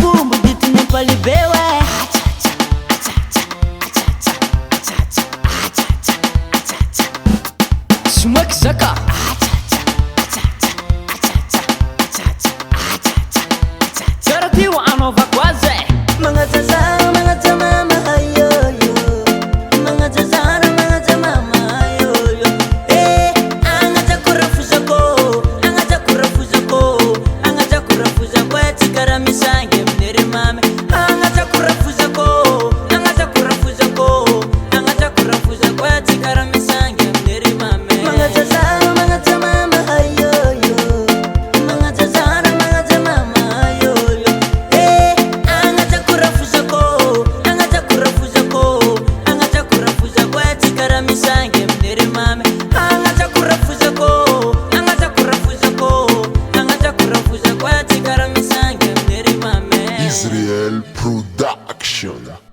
fumbo dito nem palibeu é. Smoke Zaka. Taratibu anova quase. Mga zazara, mga zamama, ayoyo. Mga zazara, mga zamama, ayoyo. Angaza kurafuza ko, angaza kurafuza ko, angaza kurafuza ko, etikara misange mnere mame. Angaza kurafuza ko, angaza kurafuza ko, angaza kurafuza ko, etikara misange mnere mame. Mga zazara, mga zamama, ayoyo. Mga zazara, mga zamama, ayoyo. Angaza kurafuza ko, angaza kurafuza ko, angaza kurafuza ko, etikara misange mnere mame. Angaza kurafuza ko, angaza kurafuza ko, angaza kurafuza ko, etikara misange mnere mame. Israel Production.